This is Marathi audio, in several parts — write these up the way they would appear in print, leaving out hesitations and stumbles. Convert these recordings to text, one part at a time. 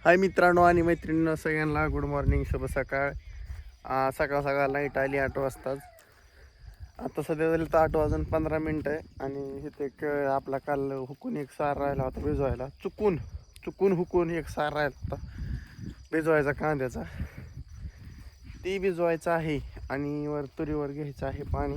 हाय मित्रांनो आणि मैत्रिणींनो, सगळ्यांना गुड मॉर्निंग, शुभ सकाळ. सकाळ सकाळ लाईट आली 8 वाजताच. आता सध्या झाली तर 8 वाजून 15 मिनटं आहे. आणि इथे एक आपला काल हुकून एक सार राहिला होता भिजवायला, चुकून चुकून हुकून एक सार राहिला होता भिजवायचा कांद्याचा, ती भिजवायचा आहे. आणि वर तुरीवर घ्यायचं आहे पाणी.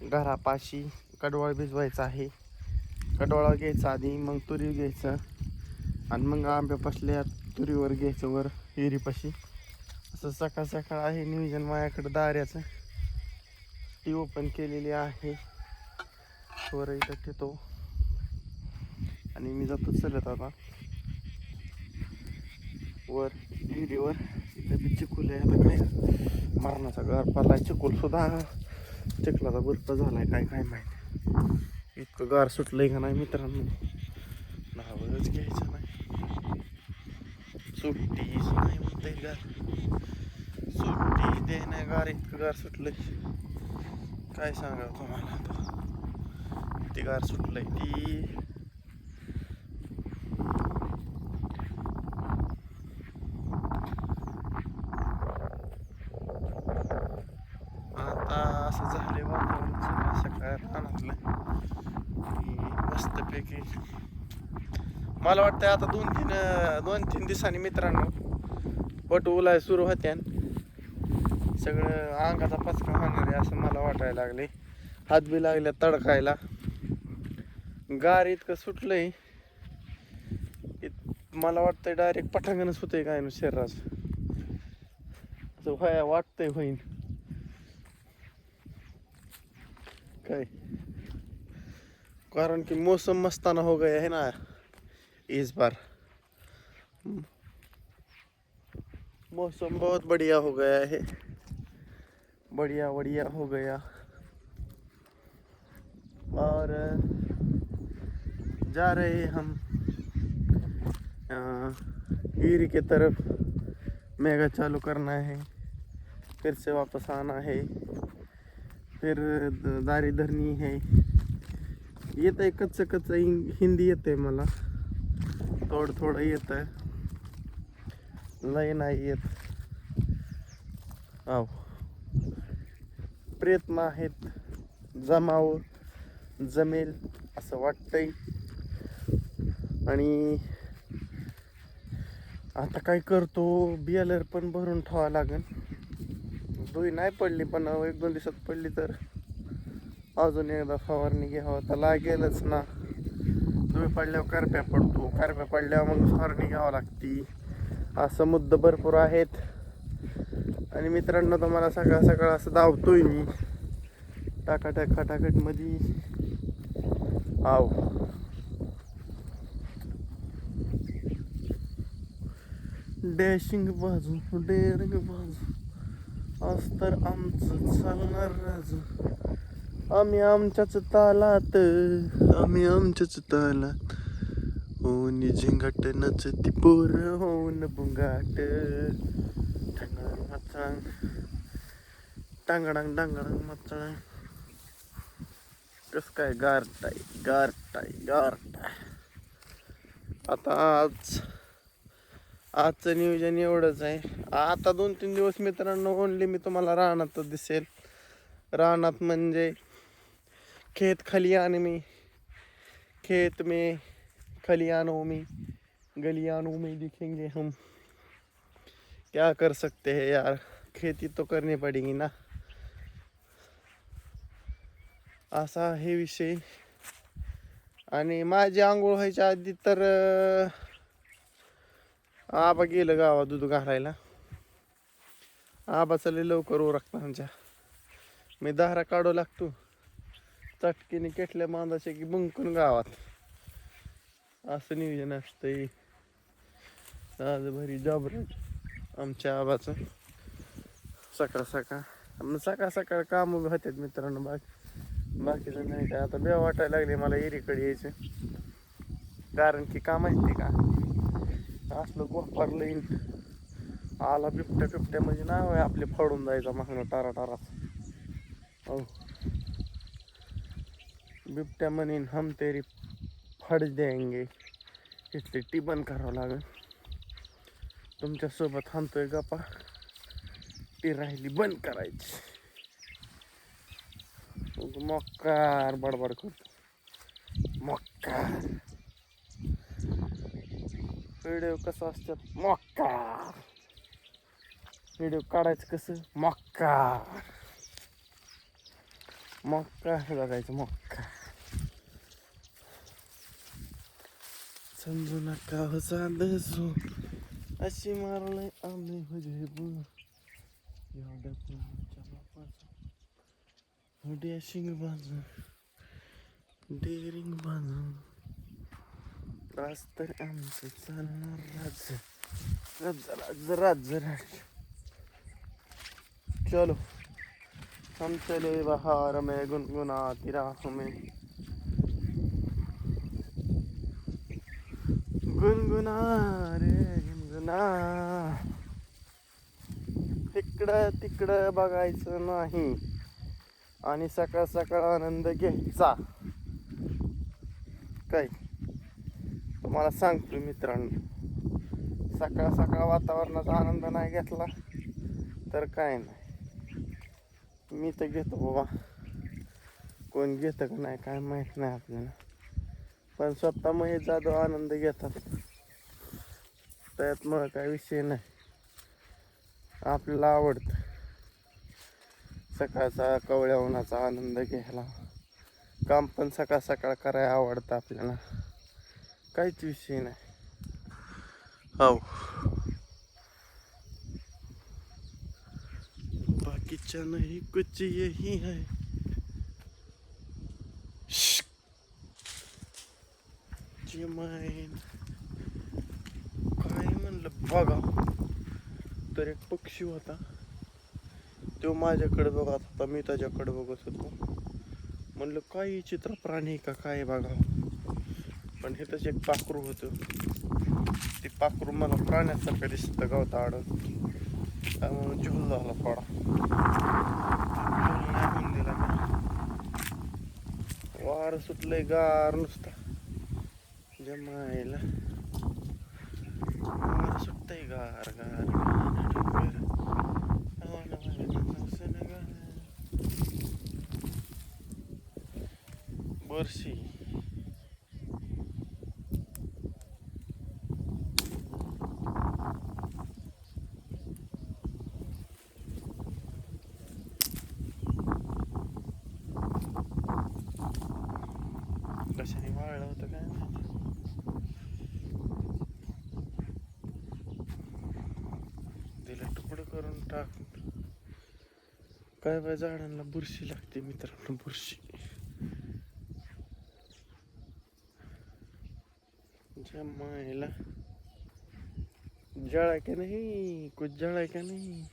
घरापाशी कडवळ भिजवायचं आहे. कडवळा घ्यायचा आधी, मग तुरी घ्यायचं, आणि मग आंब्यापासल्या तुरीवर घ्यायचं वर विहिरीपाशी. असं सकाळ सकाळ आहे नियोजन माझ्याकडं दाऱ्याचं. ती ओपन केलेली आहे, वर इथं ठेवतो आणि मी जातो चलत आता वर विहिरीवर. इथं बी चिखल आहे, आता काय मरणाचा गार पडलाय. चिखल सुद्धा चिखलाचा बर्फ झालाय, काय काय माहिती. इतकं गार सुटलंय का नाही मित्रांनो, नावच घ्यायचं नाही. सुट्टीच नाही म्हणते गार, सुट्टी दे नाही गार, इतकं गार सुटलंय काय सांगा तुम्हाला. आता ती गार सुटलंय ती. आता असं झालंय वातावरण सकाळ सकाळ रानातलं की मस्तपैकी. मला वाटतंय आता दोन तीन दिवसांनी मित्रांनो पटवलाय सुरू होत्या, सगळं अंगाचा पचका होणार आहे असं मला वाटायला लागले. हात बी लागल्या तडकायला, गार इतकं सुटलंय. मला वाटतंय डायरेक्ट पटांगणच होतंय काय ना शरीराचं, असं व्हाया वाटतंय होईन काय. कारण कि मौसम मस्ताना हो गया है ना इस बार, मौसम बहुत बढ़िया हो गया है, बढ़िया बढ़िया हो गया. और जा रहे हैं हम गिरी के तरफ. मेगा चालू करना है, फिर से वापस आना है, फिर दारी धरनी है. येतंय कच्चं कच्चं हिंदी येते मला, थोडं थोडं येतं, लय नाही येत. आव प्रयत्न आहेत, जमाव जमेल असं वाटतंय. आणि आता काय करतो, बियालर पण भरून ठेवावं लागेल. दुई नाही पडली पण 1-2 दिवसात पडली तर अजून एकदा फवारणी घ्यावं तर लागेलच ना. दुई पडल्यावर करप्या पडतो, करप्या पडल्यावर मग फवारणी घ्यावं लागती. असं मुद्दे भरपूर आहेत. आणि मित्रांनो, तुम्हाला सकाळ सकाळ असं धावतोय मी टाकाटक खटाखट मध्ये. आव डॅशिंग बाजू, डेअरिंग बाजू, आज तर आमचं चालणार राजू. आम्ही आमच्याच तालात, आम्ही आमच्याच तालात, होऊन झिंगाट नचती पोर, होऊन बुंगाट. टांगडांग मचांग, टांगडांग डांगडांग मचांग. कस काय गारटाय गारटाय गारटाय. आता आजचं नियोजन एवढंच आहे. आता 2-3 दिवस मित्रांनो ओनली मी तुम्हाला रानातच दिसेल. रानात म्हणजे खेत खलियान में, खेत में खलियानों में, गलियानों में दिखेंगे हम. क्या कर सकते हैं यार, खेती तो करनी पड़ेगी ना. असा हे विषय. आणि माझी आंघोळ व्हायच्या आधी तर आबा गेलं गावात दूध घालायला. आबा लय लवकर उरकता आमच्या. मी दारा काढू लागतो, चटकीने केटल्या बांधायचे की बुंकून गावात. असं नियोजन असतंय. आज भरी जॉबराज आमच्या आबाचं. सकाळ सकाळ सकाळ सकाळ काम उभे होतात मित्रांनो. बाकीचं नाही काय. आता बेव वाटायला लागले मला एरीकडे यायचं, कारण की का माहिती का, असलं गोपारलं येईन आला बिबट्या बिबट्या म्हणजे नाव आहे आपले फाडून जायचा मागणं टारा टारा. हो, बिबट्या म्हणेन हम तेरी फड देंगे, इथली टी बंद करावं लागेल. तुमच्यासोबत हाणतोय गप्पा, ती राहिली बंद करायची. मक्कार बडबड करतो, मक्कार. व्हिडिओ कसं असतात, मक्कार. व्हिडिओ काढायचं कसं, मक्कार. मक्कार बघायचं, मक्कार. समजू नका हो साधू, अशी मारलंय आम्ही म्हणजे डॅशिंग बाजू, डेअरिंग बाजू, राज तर आमचं चालणार राज, राज राज राज राज. चलो हम चले बहार में गुनगुनाती राह में, गुनगुना रे गुनगुना. इकडं तिकडं बघायचं नाही आणि सकाळ सकाळ आनंद घ्यायचा. काय तुम्हाला सांगतो मित्रांनो, सकाळ सकाळ वातावरणाचा आनंद नाही घेतला तर काय नाही. मी तर घेतो बाबा, कोण घेतं का नाही काय माहीत नाही आपल्याला, पण स्वतः महेश जाधव आनंद घेतात, त्यात मग काय विषय नाही. आपल्याला आवडतं सकाळचा कवळ्या उन्हाचा आनंद घ्यायला, काम पण सकाळ सकाळ करायला आवडतं आपल्याला, काहीच विषय नाही. हो, बाकीच्या नाही कुछ यही है. काय म्हणलं बघा, तर एक पक्षी होता, तो माझ्याकडे बघत होता, मी त्याच्याकडे बघत होतो. म्हणलं काय चित्र प्राणी का काय बघा, पण हे तसे एक पाखरू होतं. ते पाखरू मला प्राण्यासारखं दिसतं गवता आड, त्यामुळे झोल झाला थोडा, नाही दिला. वार सुटलंय गार नुसता, जमायला वार सुटतंय गार गार. बरशी कशाने वाळलं होतं काय माहिती. दिलं तुकडं करून टाक. काय बाय झाडांना बुरशी लागते मित्रांनो, बुरशी. जमायला जळा क्या नहीं, कुछ जळा क्या नहीं.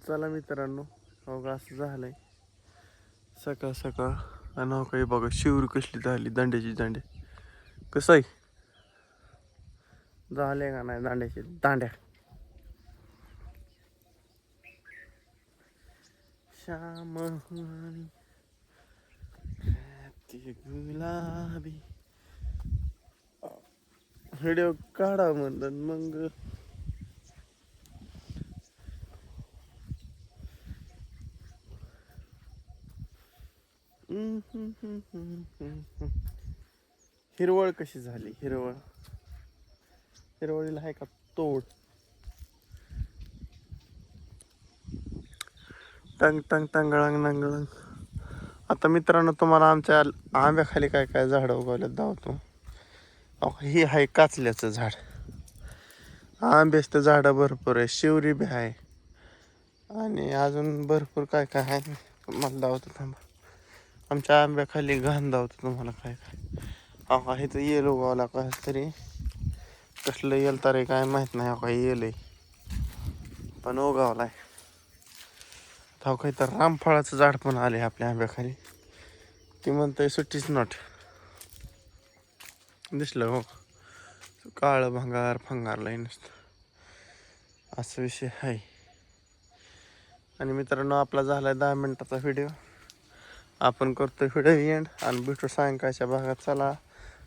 चला मित्रांनो, हो असं झालंय सकाळ सकाळ. आणि हो काही बघा शिवरी कसली झाली, दांड्याची दांड्या. कसं आहे, झाले का नाही दांड्याची दांड्या. श्याम गुलाबी व्हिडिओ काढा म्हणतात मग. हिरवळ कशी झाली, हिरवळ, हिरवळीला आहे का तोड. टंग टंग टंगळंग नंगळंग. आता मित्रांनो तुम्हाला आमच्या आंब्याखाली काय काय झाडं उगवल्यात दावतो. ही आहे काचल्याचं झाड, आंब्याचं झाडं भरपूर आहे, शिवरी बी आहे, आणि अजून भरपूर काय काय आहे. मला दावतो थांबा, आमच्या आंब्याखाली घाण दावतो तुम्हाला काय काय. अहो इथं येल उगवला का तरी, कसलं येल तर काय माहीत नाही. अहो येल आहे पण उगवलाय. अहो काही तर रामफळाचं झाड पण आले आपल्या आंब्याखाली, ती म्हणतंय सुट्टीच नॉट. दिसलं हो, काळं भंगार फंगारलाय नुसतं, असा विषय आहे. आणि मित्रांनो आपला झालाय 10 मिनिटाचा व्हिडिओ. आपण करतो व्हिडिओ एंड आणि भेटू सायंकाळच्या भागात. चला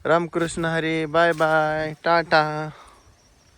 रामकृष्ण हरी, बाय बाय, टाटा.